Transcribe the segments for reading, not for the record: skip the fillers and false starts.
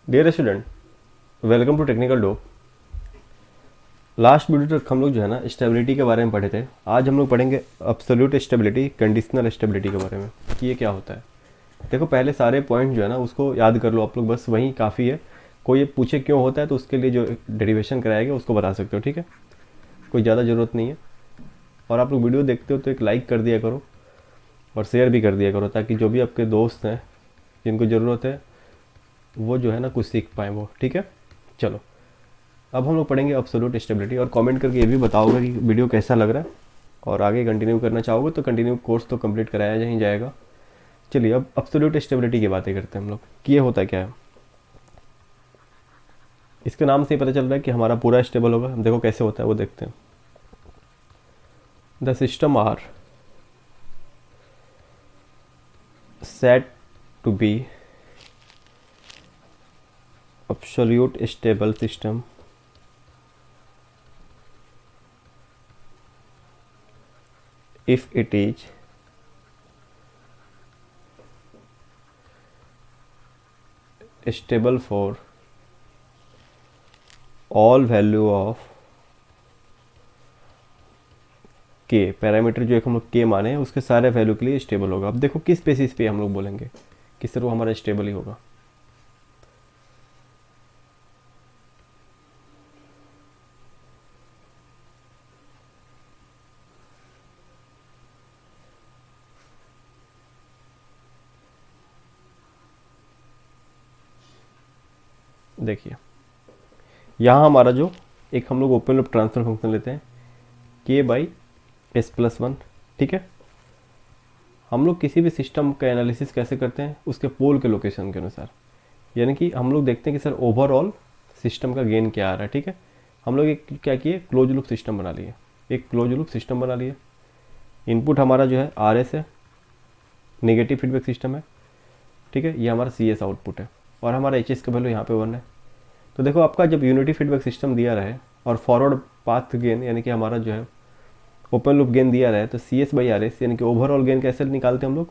Dear student, welcome to Technical Dope. Last video तक हम लोग जो है ना स्टेबिलिटी के बारे में पढ़े थे। आज हम लोग पढ़ेंगे अब्सोल्यूट स्टेबिलिटी, कंडीशनल स्टेबिलिटी के बारे में कि ये क्या होता है। देखो, पहले सारे पॉइंट जो है ना उसको याद कर लो आप लोग, बस वही काफ़ी है। कोई ये पूछे क्यों होता है तो उसके लिए जो डेरिवेशन कराएगा उसको बता सकते हो, ठीक है। कोई ज़्यादा ज़रूरत नहीं है। और आप लोग वीडियो देखते हो तो एक लाइक कर दिया करो और शेयर भी कर दिया करो, ताकि जो भी आपके दोस्त हैं जिनको ज़रूरत है वो जो है ना कुछ सीख पाएँ वो, ठीक है। चलो, अब हम लोग पढ़ेंगे अब्सोल्यूट स्टेबिलिटी। और कमेंट करके ये भी बताओगे कि वीडियो कैसा लग रहा है, और आगे कंटिन्यू करना चाहोगे तो कंटिन्यू कोर्स तो कंप्लीट कराया ही जाएगा। चलिए, अब अब्सोल्यूट स्टेबिलिटी की बातें करते हैं हम लोग कि ये होता क्या है। इसके नाम से ही पता चल रहा है कि हमारा पूरा स्टेबल होगा। देखो कैसे होता है वो देखते हैं। The system are set to be absolute stable system if it is stable for all value of k। Parameter जो एक हम लोग k माने हैं उसके सारे वैल्यू के लिए स्टेबल होगा। अब देखो किस बेसिस पे हम लोग बोलेंगे कि सर वो हमारा स्टेबल ही होगा। देखिए, यहाँ हमारा जो एक हम लोग ओपन लूप ट्रांसफर फंक्शन लेते हैं k by S plus one, ठीक है। हम लोग किसी भी सिस्टम का एनालिसिस कैसे करते हैं, उसके पोल के लोकेशन के अनुसार। यानी कि हम लोग देखते हैं कि सर ओवरऑल सिस्टम का गेन क्या आ रहा है, ठीक है। हम लोग एक क्या किए, क्लोज लूप सिस्टम बना लिए, एक क्लोज लूप सिस्टम बना लिए। इनपुट हमारा जो है आर एस है, नेगेटिव फीडबैक सिस्टम है, ठीक है। ये हमारा सी एस आउटपुट है और हमारा एच एस का वैल्यू यहाँ पे 1 है। तो देखो, आपका जब यूनिटी फीडबैक सिस्टम दिया रहे और फॉरवर्ड पाथ गेन यानी कि हमारा जो है ओपन लूप गेन दिया रहे, तो C S by R S यानी कि ओवरऑल गेन कैसे निकालते हैं हम लोग,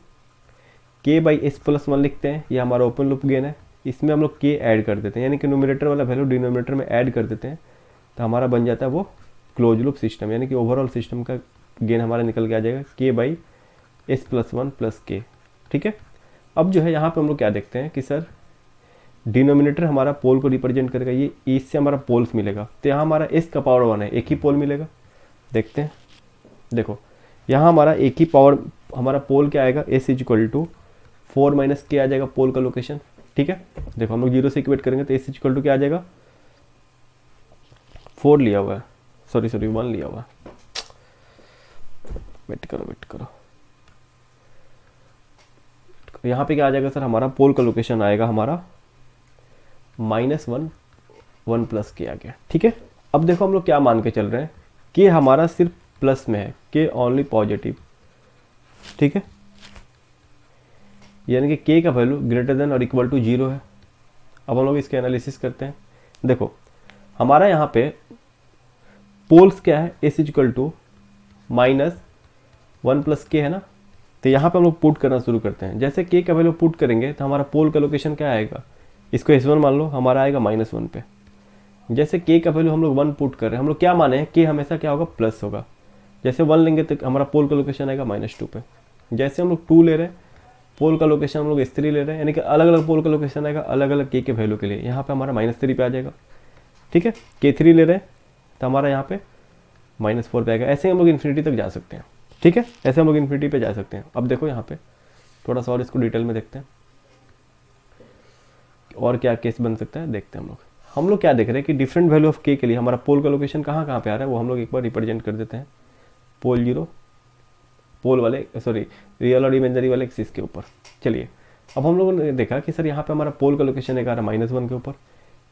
के बाई एस प्लस वन लिखते हैं। ये हमारा ओपन लूप गेन है, इसमें हम लोग के ऐड कर देते हैं, यानी कि न्यूमरेटर वाला वैल्यू डिनोमिनेटर में ऐड कर देते हैं, तो हमारा बन जाता है वो क्लोज लूप सिस्टम। यानी कि ओवरऑल सिस्टम का गेन हमारा निकल के आ जाएगा के by S plus one plus के, ठीक है। अब जो है यहाँ पे हम लोग क्या देखते हैं कि सर डिनोमिनेटर हमारा पोल को रिप्रेजेंट करेगा, ये इससे हमारा पोल्स मिलेगा, तो यहाँ हमारा एस का पावर 1 है, एक ही पोल मिलेगा। देखते हैं, देखो यहाँ हमारा एक ही पावर, हमारा पोल क्या आएगा, S is equal to 4 minus K आ जाएगा पोल का लोकेशन, ठीक है। देखो हम लोग 0 से इक्वेट करेंगे तो एस इज इक्वल टू क्या आ जाएगा, 4 लिया हुआ है, सॉरी 1 लिया हुआ है। वेट करो, यहाँ पे क्या आ जाएगा सर, हमारा पोल का लोकेशन आएगा हमारा -1 1 प्लस के आ गया, ठीक है। अब देखो हम लोग क्या मान के चल रहे हैं कि हमारा सिर्फ प्लस में है, के ओनली पॉजिटिव, ठीक है। यानी कि के का वैल्यू ग्रेटर देन और इक्वल टू 0 है। अब हम लोग इसके एनालिसिस करते हैं। देखो हमारा यहाँ पे पोल्स क्या है, एस इक्वल टू -1 प्लस के है ना, तो यहाँ पे हम लोग पुट करना शुरू करते हैं। जैसे के का वैल्यू पुट करेंगे तो हमारा पोल का लोकेशन क्या आएगा, इसको S1 मान लो, हमारा आएगा -1 पे। जैसे के का वैल्यू हम लोग 1 पुट कर रहे हैं, हम लोग क्या माने हैं, के हमेशा क्या होगा, प्लस होगा। जैसे 1 लेंगे तो हमारा पोल का लोकेशन आएगा -2 पे। जैसे हम लोग 2 ले रहे हैं, पोल का लोकेशन हम लोग S3 ले रहे हैं, यानी कि अलग अलग पोल का लोकेशन आएगा अलग अलग के वैल्यू के लिए। यहाँ पे हमारा -3 पे आ जाएगा, ठीक है। K3 ले रहे हैं तो हमारा यहाँ पे -4 पे आएगा। ऐसे हम लोग इन्फिनिटी तक जा सकते हैं, ठीक है। ऐसे हम लोग इन्फिनिटी पे जा सकते हैं। अब देखो यहाँ पे थोड़ा सा और इसको डिटेल में देखते हैं और क्या केस बन सकता है, देखते हैं हम लोग क्या देख रहे हैं कि डिफरेंट वैल्यू ऑफ के लिए हमारा पोल का लोकेशन कहाँ कहाँ पे आ रहा है, वो हम लोग एक बार रिप्रेजेंट कर देते हैं। पोल 0, पोल वाले सॉरी रियल और इमेजनरी वाले एक्सिस के ऊपर। चलिए, अब हम लोगों ने देखा कि सर यहाँ पे हमारा पोल का लोकेशन एक आ रहा है -1 के ऊपर,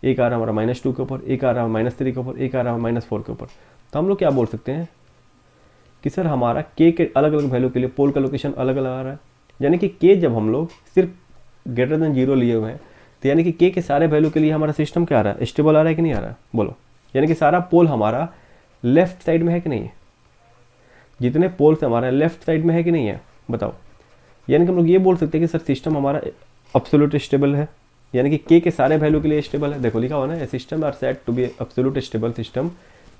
एक आ रहा है हमारा -2 के ऊपर, एक आ रहा है -3 के ऊपर, एक आ रहा है -4 के ऊपर। तो हम लोग क्या बोल सकते हैं कि सर हमारा के अलग अलग वैल्यू के लिए पोल का लोकेशन अलग अलग आ रहा है। यानी कि के जब हम लोग सिर्फ ग्रेटर देन 0 लिए हुए हैं, तो यानी कि के सारे वैल्यू के लिए हमारा सिस्टम क्या आ रहा है, स्टेबल आ रहा है कि नहीं आ रहा है, बोलो। यानी कि सारा पोल हमारा लेफ्ट साइड में है कि नहीं है, जितने पोल्स हमारा लेफ्ट साइड में है कि नहीं है, बताओ। यानी कि हम लोग ये बोल सकते हैं कि सर सिस्टम हमारा एब्सोल्यूट स्टेबल है, यानी कि के के सारे वैल्यू के लिए स्टेबल है। देखो लिखा हुआ ना, a system are set to be absolute stable system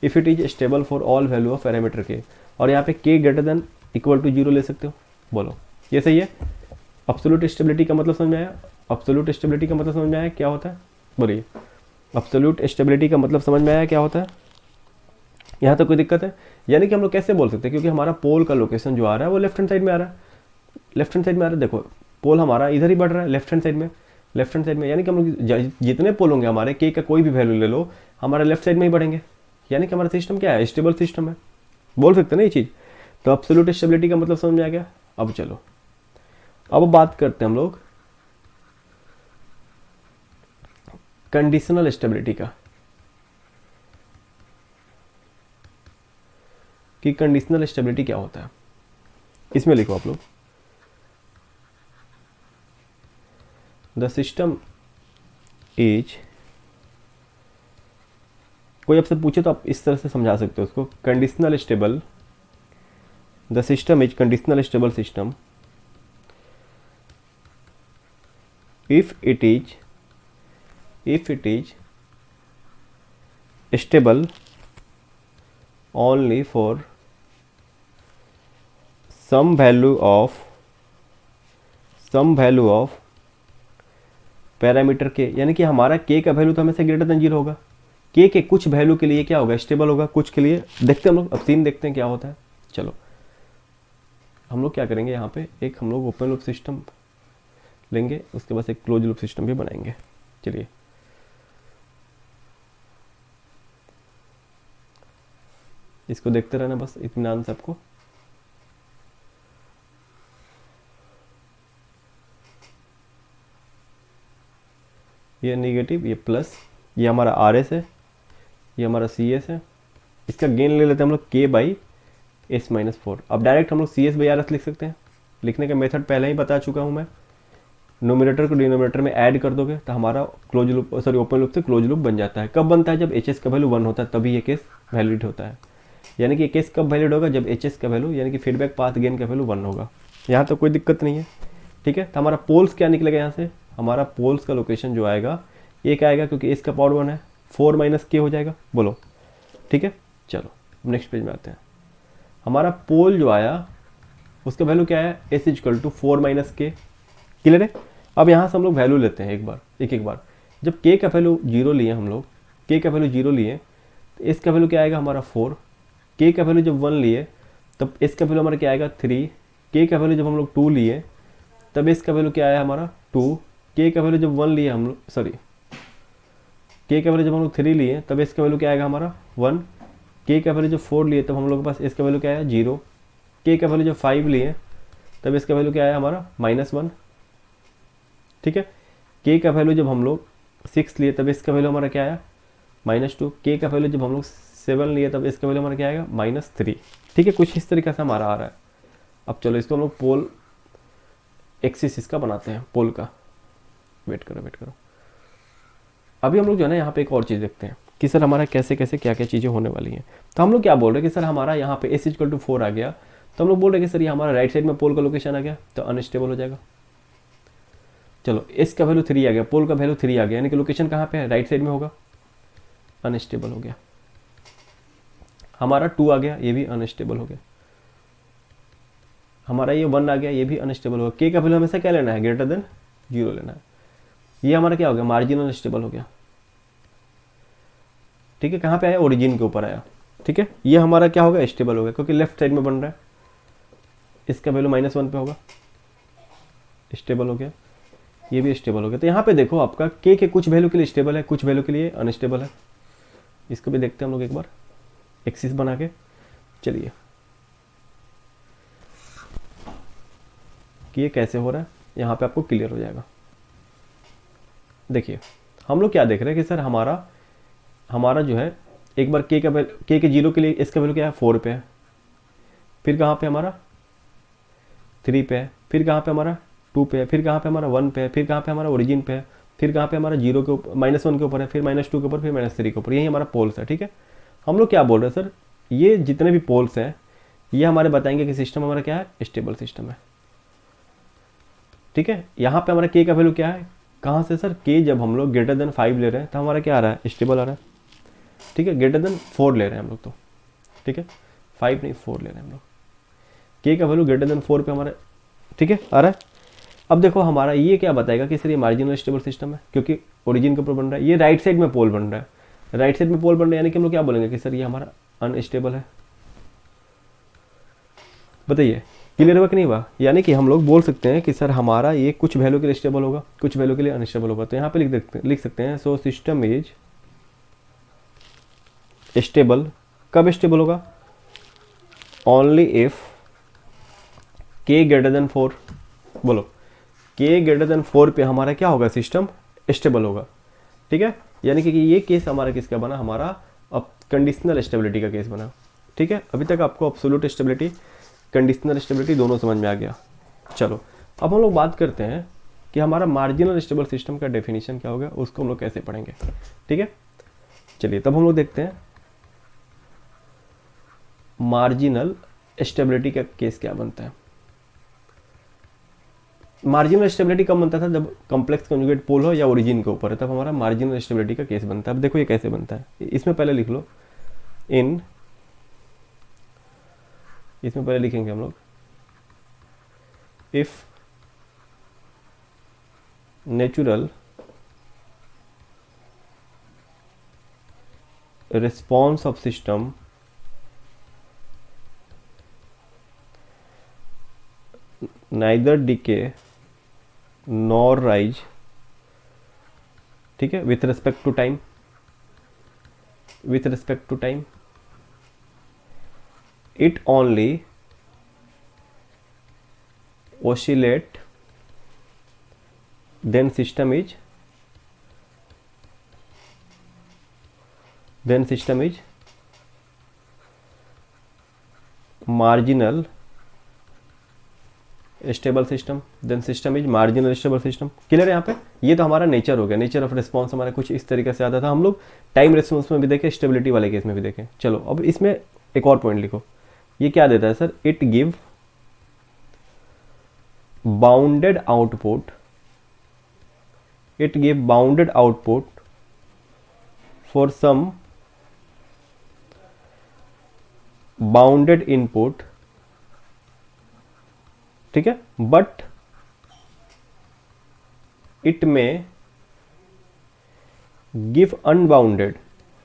if it is stable for all value of parameter के। और यहाँ पे के ग्रेटर देन इक्वल टू 0 ले सकते हो। बोलो ये सही है? एब्सोल्यूट स्टेबिलिटी का मतलब समझ में आया? एब्सोल्यूट स्टेबिलिटी का मतलब समझ में आया क्या होता है? बोलिए, एब्सोल्यूट स्टेबिलिटी का मतलब समझ में आया क्या होता है? यहाँ तो कोई दिक्कत है? यानी कि हम लोग कैसे बोल सकते हैं, क्योंकि हमारा पोल का लोकेशन जो आ रहा है वो लेफ्ट हैंड साइड में आ रहा है, लेफ्ट हैंड साइड में आ रहा है। देखो पोल हमारा इधर ही बढ़ रहा है, लेफ्ट हैंड साइड में, लेफ्ट हैंड साइड में। यानी कि हम लोग जितने पोल होंगे हमारे, के का कोई भी वैल्यू ले लो, हमारा लेफ्ट साइड में ही बढ़ेंगे। यानी कि हमारा सिस्टम क्या है? स्टेबल सिस्टम है। बोल सकते हैं ना ये चीज़। तो एब्सोल्यूट स्टेबिलिटी का मतलब समझ में आ गया। अब चलो अब बात करते हैं हम लोग कंडीशनल स्टेबिलिटी का, कि कंडीशनल स्टेबिलिटी क्या होता है। इसमें लिखो आप लोग, द सिस्टम इज, कोई आपसे पूछे तो आप इस तरह से समझा सकते हो उसको, conditional stable, the system is conditional stable system if it is stable only for some value of parameter के। यानी कि हमारा के का वैल्यू तो हमेशा ग्रेटर देन 0 होगा। के कुछ वैल्यू के लिए क्या होगा? स्टेबल होगा, कुछ के लिए देखते हैं हम लोग। अब सीन देखते हैं क्या होता है। चलो हम लोग क्या करेंगे, यहाँ पे एक हम लोग ओपन लूप सिस्टम लेंगे, उसके बाद एक क्लोज लूप सिस्टम भी बनाएंगे। चलिए इसको देखते रहना बस इत्मीनान से आपको। ये नेगेटिव, ये प्लस, ये हमारा आर एस है, ये हमारा सी एस है। इसका गेन ले लेते हैं हम लोग के बाई एस माइनस 4। अब डायरेक्ट हम लोग C S by R S लिख सकते हैं। लिखने का मेथड पहले ही बता चुका हूँ मैं। नोमिनेटर को डिनोमिनेटर में ऐड कर दोगे तो हमारा close loop, sorry open loop से क्लोज लूप बन जाता है। कब बनता है? जब एच एस का वैल्यू 1 होता है, तभी ये केस वैलिड होता है। यानी कि ये केस कब वैलिड होगा? जब एच एस का वैल्यू, यानी कि फीडबैक पाथ गेन का वैल्यू 1 होगा। यहाँ तो कोई दिक्कत नहीं है, ठीक है। तो हमारा पोल्स क्या निकलेगा यहाँ से? हमारा पोल्स का लोकेशन जो आएगा, एक आएगा क्योंकि इसका पावर 1 है, 4 माइनस के हो जाएगा। बोलो ठीक है। चलो नेक्स्ट पेज में आते हैं। हमारा पोल जो आया उसका वैल्यू क्या है? एस इक्वल टू 4 माइनस के। क्लियर है? अब यहाँ से हम लोग वैल्यू लेते हैं एक बार। जब के का वैल्यू 0 लिए हम लोग, के का वैल्यू 0 लिए तो एस का वैल्यू क्या आएगा? हमारा 4। के का वैल्यू जब 1 लिए तब एस का वैल्यू हमारा क्या आएगा? 3। के का वैल्यू जब हम लोग 2 लिए तब एस का वैल्यू क्या आया? हमारा 2। के का वैल्यू जब 1 लिए हम लोग, सॉरी के का वैल्यू जब हम लोग 3 लिए तब एस का वैल्यू क्या आएगा? हमारा 1। के का वैल्यू जब 4 लिए तब हम लोग के पास एस का वैल्यू क्या आया? 0। के का वैल्यू जब 5 लिए तब इसका वैल्यू क्या आया? हमारा -1। ठीक है। के का वैल्यू जब हम लोग 6 लिए तब इसका वैल्यू हमारा क्या आया? -2। के का वैल्यू जब हम लोग 7 लिए तब इसका वैल्यू हमारा क्या आएगा? -3। ठीक है, कुछ इस तरीके से हमारा आ रहा है। अब चलो इसको हम लोग पोल एक्सिस इसका बनाते हैं, पोल का। वेट करो। अभी हम लोग जो है ना यहाँ पे एक और चीज़ देखते हैं कि सर हमारा कैसे कैसे क्या क्या चीज़ें होने वाली हैं। तो हम लोग क्या बोल रहे हैं कि सर हमारा यहाँ पे एस इक्वल टू 4 आ गया, तो हम लोग बोल रहे हैं कि सर ये हमारा राइट साइड में पोल का लोकेशन आ गया, तो अनस्टेबल हो जाएगा। चलो एस का वैल्यू 3 आ गया, पोल का वैल्यू 3 आ गया, यानी कि लोकेशन कहाँ पे है? राइट साइड में होगा, अनस्टेबल हो गया। हमारा 2 आ गया, ये भी अनस्टेबल हो गया। हमारा ये 1 आ गया, ये भी अनस्टेबल होगा। के का वैल्यू हमेशा क्या लेना है? ग्रेटर देन 0 लेना है। ये हमारा क्या हो गया? मार्जिन अनस्टेबल हो गया। ठीक है, कहाँ पे आया? ओरिजिन के ऊपर आया। ठीक है, ये हमारा क्या होगा? स्टेबल हो गया, क्योंकि लेफ्ट साइड में बन रहा है। इसका वैल्यू -1 पे होगा, स्टेबल हो गया। ये भी स्टेबल हो गया। तो यहाँ पे देखो आपका के कुछ वैल्यू के लिए स्टेबल है, कुछ वैल्यू के लिए अनस्टेबल है। इसको भी देखते हैं हम लोग एक बार एक्सिस बना के। चलिए कि ये कैसे हो रहा है, यहाँ पे आपको क्लियर हो जाएगा। देखिए हम लोग क्या देख रहे हैं कि सर हमारा जो है, एक बार के 0 के लिए इसका वैल्यू क्या है? 4 पे है। फिर कहाँ पे हमारा 3 पे है। फिर कहाँ पे हमारा 2 पे है। फिर कहाँ पे हमारा 1 पे है। फिर कहाँ पे हमारा ओरिजिन पे है। फिर कहाँ पे हमारा 0 के ऊपर, -1 के ऊपर है। फिर -2 के ऊपर, फिर -3 के ऊपर। यही हमारा पोल्स है। ठीक है, हम लोग क्या बोल रहे हैं सर, ये जितने भी पोल्स हैं ये हमारे बताएंगे कि सिस्टम हमारा क्या है? स्टेबल सिस्टम है। ठीक है, यहाँ पे हमारा के का वैल्यू क्या है? कहाँ से सर, के जब हम लोग ग्रेटर देन 5 ले रहे हैं तो हमारा क्या आ रहा है, स्टेबल आ रहा है, ठीक है। ग्रेटर देन 4 ले रहे हैं हम लोग तो, ठीक है, 5 नहीं 4 ले रहे हैं हम लोग, के का वैल्यू ग्रेटर देन 4 पे हमारा, ठीक है, आ रहा है। अब देखो हमारा ये क्या बताएगा कि सर ये मार्जिनल स्टेबल सिस्टम है, क्योंकि ओरिजिन के ऊपर बन रहा है, ये राइट साइड में पोल बन रहा है, राइट साइड में पोल बन रहा है, यानी कि हम लोग क्या बोलेंगे कि सर ये हमारा अनस्टेबल है। बताइए क्लियर हुआ कि नहीं हुआ? यानी कि हम लोग बोल सकते हैं कि सर हमारा ये कुछ वैल्यू के लिए स्टेबल होगा, कुछ वैल्यू के लिए अनस्टेबल होगा। तो यहाँ पे लिख सकते हैं सो सिस्टम इज स्टेबल। कब स्टेबल होगा? ओनली इफ के ग्रेटर देन 4, बोलो के ग्रेटर देन 4 पे हमारा क्या होगा, सिस्टम स्टेबल होगा, ठीक है। यानी कि ये केस हमारा किसका बना, हमारा अब कंडीशनल स्टेबिलिटी का केस बना, ठीक है। अभी तक आपको एब्सोल्यूट स्टेबिलिटी, कंडीशनल स्टेबिलिटी दोनों समझ में आ गया। चलो अब हम लोग बात करते हैं कि हमारा मार्जिनल स्टेबल सिस्टम का डेफिनेशन क्या होगा, उसको हम लोग कैसे पढ़ेंगे, ठीक है। चलिए तब हम लोग देखते हैं मार्जिनल स्टेबिलिटी का केस क्या बनता है। मार्जिनल स्टेबिलिटी कब बनता था, जब कॉम्प्लेक्स कॉन्जुगेट पोल हो या ओरिजिन के ऊपर है, तब हमारा मार्जिनल स्टेबिलिटी का केस बनता है। अब देखो ये कैसे बनता है, इसमें पहले लिख लो, इसमें पहले लिखेंगे हम लोग if natural response of system neither decay nor rise, ठीक है, with respect to time, it only oscillate, then system is marginal stable system, then system is marginal stable system. Clear है यहाँ पे? ये तो हमारा नेचर हो गया, नेचर ऑफ रिस्पॉन्स हमारा कुछ इस तरीके से आता था, हम लोग टाइम रिस्पॉन्स में भी देखें, स्टेबिलिटी वाले केस में भी देखें। चलो अब इसमें एक और पॉइंट लिखो, ये क्या देता है sir, it give bounded output, for some bounded input, ठीक है, but it may give unbounded,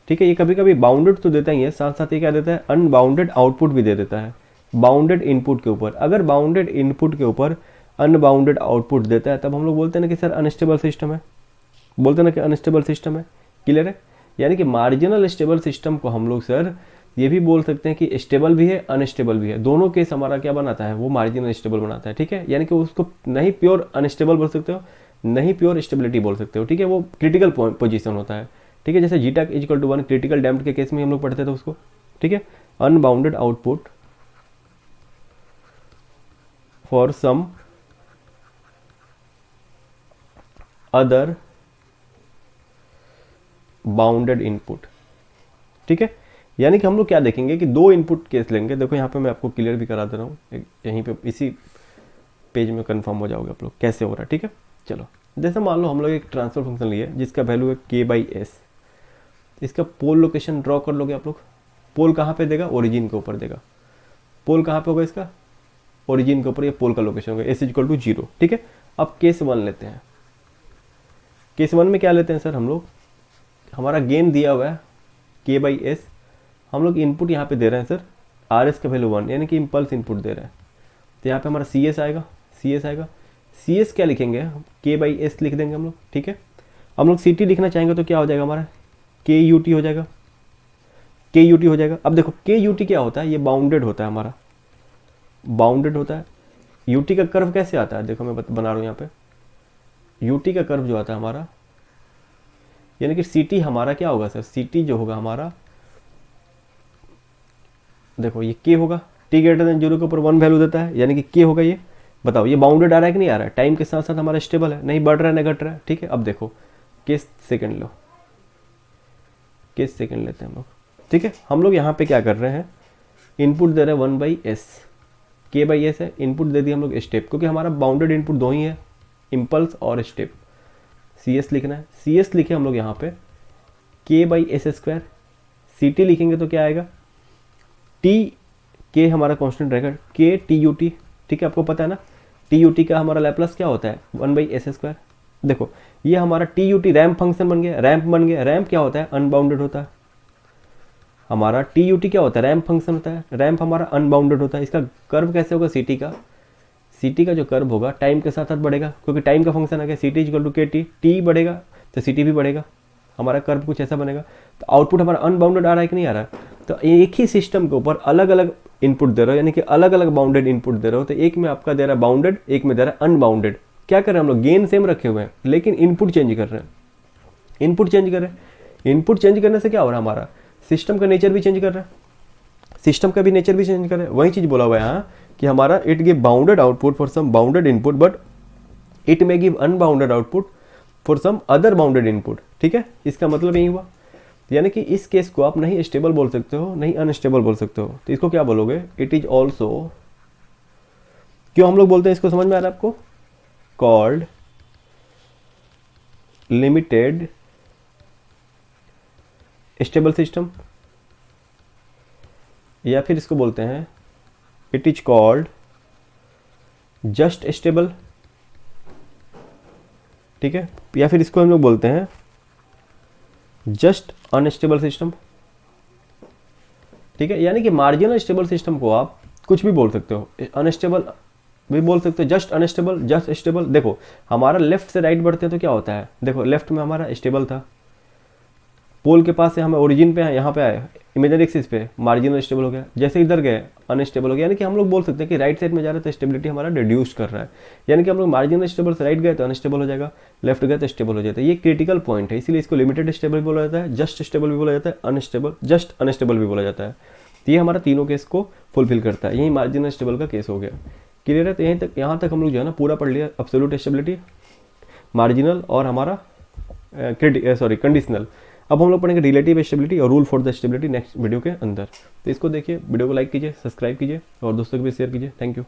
ठीक है। ये कभी कभी बाउंडेड तो देता ही है, साथ साथ ये क्या देता है, अनबाउंडेड आउटपुट भी दे देता है बाउंडेड इनपुट के ऊपर। अगर बाउंडेड इनपुट के ऊपर अनबाउंडेड आउटपुट देता है तब हम लोग बोलते हैं ना कि सर अनस्टेबल सिस्टम है, बोलते हैं ना कि अनस्टेबल सिस्टम है। क्लियर है? यानी कि मार्जिनल स्टेबल सिस्टम को हम लोग सर ये भी बोल सकते हैं कि स्टेबल भी है अनस्टेबल भी है, दोनों केस हमारा क्या बनाता है, वो मार्जिनल स्टेबल बनाता है, ठीक है। यानी कि उसको नहीं प्योर अनस्टेबल बोल सकते हो, नहीं प्योर स्टेबिलिटी बोल सकते हो, ठीक है। वो क्रिटिकल पोजीशन होता है, ठीक है। जैसे zeta equal to 1 critical damped के केस में हम लोग पढ़ते थे उसको, ठीक है। Unbounded output for some other bounded input, ठीक है। यानी कि हम लोग क्या देखेंगे कि दो इनपुट केस लेंगे। देखो यहाँ पे मैं आपको क्लियर भी करा दे रहा हूँ, यहीं पे इसी पेज में कंफर्म हो जाओगे आप लोग कैसे हो रहा है, ठीक है। चलो जैसे मान लो हम लोग एक ट्रांसफर फंक्शन लिए जिसका वैल्यू है k/s, इसका पोल लोकेशन ड्रॉ कर लोगे आप लोग। पोल कहाँ पे देगा, ओरिजिन के ऊपर देगा। पोल कहाँ पे होगा इसका, ओरिजिन के ऊपर ये पोल का लोकेशन होगा, s = 0, ठीक है। अब केस 1 लेते हैं। केस 1 में क्या लेते हैं सर हम लोग, हमारा गेन दिया हुआ है k/s, हम लोग इनपुट यहाँ पे दे रहे हैं सर RS का वैल्यू 1, यानी कि इम्पल्स इनपुट दे रहे हैं। तो यहाँ पे हमारा CS आएगा, CS क्या लिखेंगे, k/s लिख देंगे हम लोग, ठीक है। हम लोग CT लिखना चाहेंगे तो क्या हो जाएगा हमारा, KUT हो जाएगा, अब देखो KUT क्या होता है, ये बाउंडेड होता है हमारा, बाउंडेड होता है। UT का कर्व कैसे आता है, देखो मैं बना रहा हूँ यहाँ पे, UT का कर्व जो आता है हमारा, यानी कि CT हमारा क्या होगा सर, CT जो होगा हमारा, देखो ये k होगा, t > 0 के ऊपर 1 वैल्यू देता है, यानी कि k होगा ये। बताओ ये बाउंडेड आ रहा है कि नहीं आ रहा है, टाइम के साथ साथ हमारा स्टेबल है, नहीं बढ़ रहा है ना घट रहा है, ठीक है। अब देखो केस सेकंड लो, केस सेकंड लेते हैं हम लोग, ठीक है। हम लोग यहाँ पे क्या कर रहे हैं, इनपुट दे रहे हैं 1/s, k/s है, इनपुट दे दिया हम लोग स्टेप, क्योंकि हमारा बाउंडेड इनपुट दो ही है, इम्पल्स और स्टेप। सी एस लिखना है, सी एस लिखे हम लोग यहाँ पे K by S square, C T लिखेंगे तो क्या आएगा, टी के हमारा कांस्टेंट रहेगा, के टी यू टी, ठीक है, आपको पता है ना टी यू टी का हमारा लैप्लास क्या होता है 1/s²। देखो ये हमारा T U T ramp function बन गया, रैम्प बन गया, रैम्प क्या होता है अनबाउंडेड होता है, हमारा टी यू टी क्या होता है रैम्प फंक्शन होता है, रैम्प हमारा अनबाउंडेड होता है। इसका कर्व कैसे होगा सी टी का जो कर्व होगा टाइम के साथ साथ बढ़ेगा, क्योंकि टाइम का फंक्शन आ गया सी टी इक्वल टू के टी, टी बढ़ेगा तो सी टी भी बढ़ेगा, हमारा कर्व कुछ ऐसा बनेगा। तो आउटपुट हमारा अनबाउंडेड आ रहा है कि नहीं आ रहा है, तो एक ही सिस्टम के ऊपर अलग अलग इनपुट दे रहे हो, यानी कि अलग अलग बाउंडेड इनपुट दे रहे हो, तो एक में आपका दे रहा है बाउंडेड, एक में दे रहा है अनबाउंडेड। क्या कर रहे हैं हम लोग, गेन सेम रखे हुए हैं लेकिन इनपुट चेंज कर रहे हैं, इनपुट चेंज कर रहे हैं। इनपुट चेंज करने से क्या हो रहा है, हमारा सिस्टम का नेचर भी चेंज कर रहा है, सिस्टम का भी नेचर भी चेंज कर रहा है। वही चीज़ बोला हुआ है यहाँ कि हमारा it give bounded output for some bounded input but it may give unbounded output for some other bounded input, ठीक है, इसका मतलब यही हुआ। यानी कि इस केस को आप नहीं स्टेबल बोल सकते हो, नहीं अनस्टेबल बोल सकते हो, तो इसको क्या बोलोगे, इट इज ऑल्सो, क्यों हम लोग बोलते हैं इसको, समझ में आ रहा है आपको, कॉल्ड लिमिटेड स्टेबल सिस्टम, या फिर इसको बोलते हैं it is called just stable, ठीक है, या फिर इसको हम लोग बोलते हैं जस्ट अनस्टेबल सिस्टम, ठीक है। यानी कि मार्जिनल स्टेबल सिस्टम को आप कुछ भी बोल सकते हो, अनस्टेबल भी बोल सकते हो, जस्ट अनस्टेबल, जस्ट स्टेबल। देखो हमारा लेफ्ट से राइट बढ़ते हैं तो क्या होता है, देखो लेफ्ट में हमारा स्टेबल था, पोल के पास से हमें ओरिजिन पे यहाँ पे आए इमेजिनरी एक्सिस पे मार्जिनल स्टेबल हो गया, जैसे इधर गए अनस्टेबल हो गया। यानी कि हम लोग बोल सकते हैं कि राइट साइड में जा रहे तो स्टेबिलिटी हमारा रिड्यूस कर रहा है, यानी कि हम लोग मार्जिनल स्टेबल से राइट गए तो अनस्टेबल हो जाएगा, लेफ्ट गए तो स्टेबल हो जाता है। ये क्रिटिकल पॉइंट है, इसीलिए इसको लिमिटेड स्टेबल भी बोला जाता है, जस्ट स्टेबल भी बोला जाता है, अनस्टेबल जस्ट अनस्टेबल भी बोला जाता है। तो ये हमारा तीनों केस को फुलफिल करता है, यही मार्जिनल स्टेबल का केस हो गया। क्लियर है, तो यहीं तक, यहाँ तक हम लोग जो है ना पूरा पढ़ लिया, एब्सोल्यूट स्टेबिलिटी, मार्जिनल और हमारा कंडीशनल। अब हम लोग पढ़ेंगे रिलेटिव स्टेबिलिटी और rule for the stability next video के अंदर। तो इसको देखिए, वीडियो को लाइक कीजिए, सब्सक्राइब कीजिए और दोस्तों को भी शेयर कीजिए। Thank you.